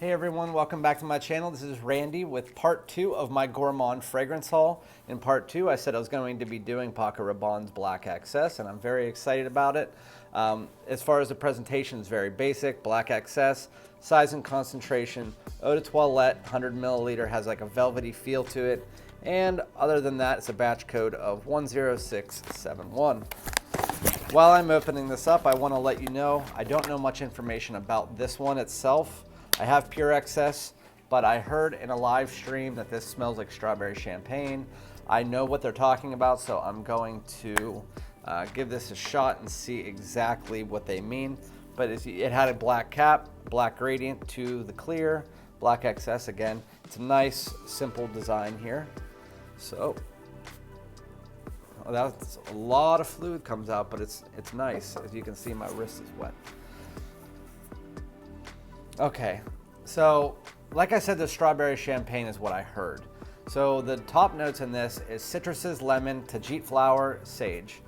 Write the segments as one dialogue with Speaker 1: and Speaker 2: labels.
Speaker 1: Hey everyone, welcome back to my channel. This is Randy with part 2 of my Gourmand fragrance haul. In part 2, I said I was going to be doing Paco Rabanne's Black XS, and I'm very excited about it. As far as the presentation, it's very basic. Black XS, size and concentration, eau de toilette, 100 milliliter, has like a velvety feel to it. And other than that, it's a batch code of 10671. While I'm opening this up, I want to let you know I don't know much information about this one itself. I have pure XS, but I heard in a live stream that this smells like strawberry champagne. I know what they're talking about, so I'm going to give this a shot and see exactly what they mean. But it had a black cap, black gradient to the clear, Black XS again. It's a nice, simple design here. So, that's a lot of fluid comes out, but it's nice. As you can see, my wrist is wet. Okay, so like I said, the strawberry champagne is what I heard. So the top notes in this is citruses, lemon, tajit flower, sage.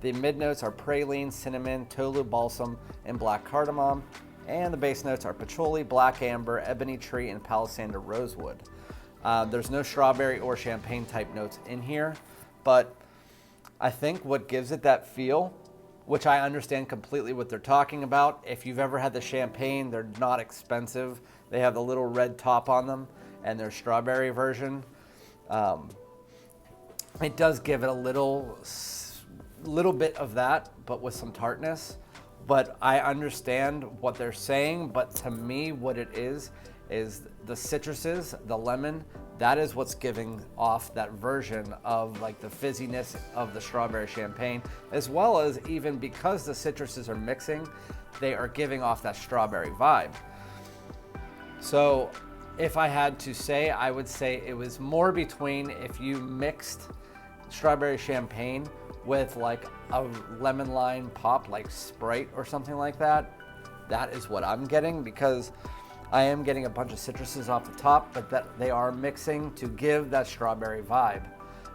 Speaker 1: The mid notes are praline, cinnamon, tolu balsam, and black cardamom. And the base notes are patchouli, black amber, ebony tree, and palisander rosewood. There's no strawberry or champagne type notes in here, but I think what gives it that feel, which I understand completely what they're talking about. If you've ever had the champagne, they're not expensive. They have the little red top on them, and their strawberry version. It does give it a little bit of that, but with some tartness. But I understand what they're saying, but to me, what it is the citruses, the lemon, that is what's giving off that version of like the fizziness of the strawberry champagne, as well as even because the citruses are mixing, they are giving off that strawberry vibe. So if I had to say, I would say it was more between if you mixed strawberry champagne with like a lemon lime pop, like Sprite or something like that. That is what I'm getting, because I am getting a bunch of citruses off the top, but that they are mixing to give that strawberry vibe.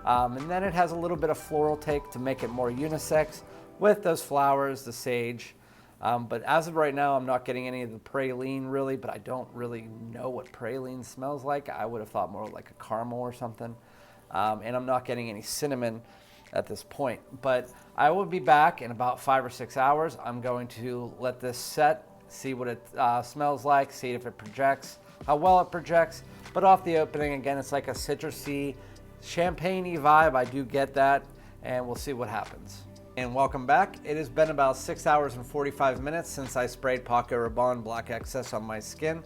Speaker 1: And then it has a little bit of floral take to make it more unisex with those flowers, the sage. But as of right now, I'm not getting any of the praline really, but I don't really know what praline smells like. I would have thought more like a caramel or something. And I'm not getting any cinnamon at this point. But I will be back in about 5 or 6 hours. I'm going to let this set, see what it smells like, see if it projects, how well it projects. But off the opening, again, it's like a citrusy, champagne-y vibe. I do get that, and we'll see what happens. And welcome back. It has been about 6 hours and 45 minutes since I sprayed Paco Rabanne Black XS on my skin.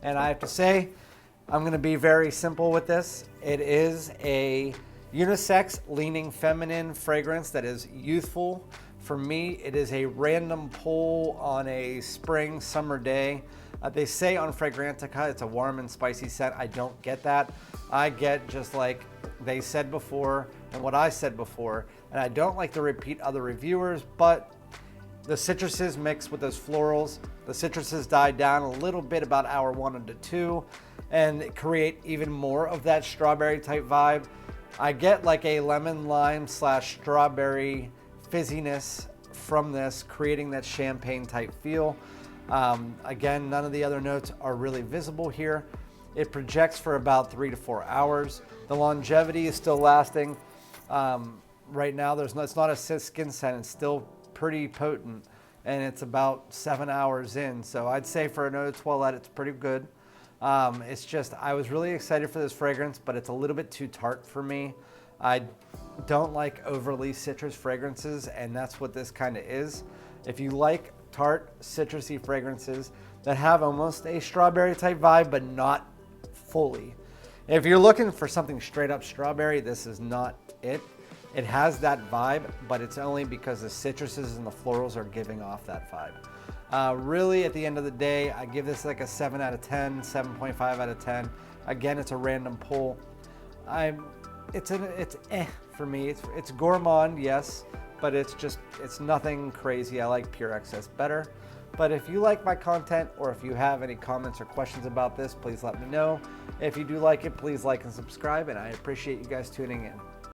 Speaker 1: And I have to say, I'm gonna be very simple with this. It is a unisex, leaning feminine fragrance that is youthful. For me, it is a random pull on a spring, summer day. They say on Fragrantica it's a warm and spicy scent. I don't get that. I get just like they said before and what I said before. And I don't like to repeat other reviewers, but the citruses mixed with those florals. The citruses die down a little bit about hour 1 to 2 and create even more of that strawberry type vibe. I get like a lemon lime / strawberry fizziness from this, creating that champagne type feel. Again, none of the other notes are really visible here. It projects for about 3 to 4 hours. The longevity is still lasting. Right now, it's not a skin scent. It's still pretty potent, and it's about 7 hours in. So I'd say for an eau de toilette, it's pretty good. It's just, I was really excited for this fragrance, but it's a little bit too tart for me. I don't like overly citrus fragrances, and that's what this kind of is. If you like tart, citrusy fragrances that have almost a strawberry type vibe, but not fully. If you're looking for something straight up strawberry, this is not it. It has that vibe, but it's only because the citruses and the florals are giving off that vibe. Really, at the end of the day, I give this like a 7 out of 10, 7.5 out of 10. Again, it's a random pull. It's for me. It's gourmand, yes, but it's nothing crazy. I like pure XS better. But if you like my content, or if you have any comments or questions about this, please let me know. If you do like it, please like and subscribe, and I appreciate you guys tuning in.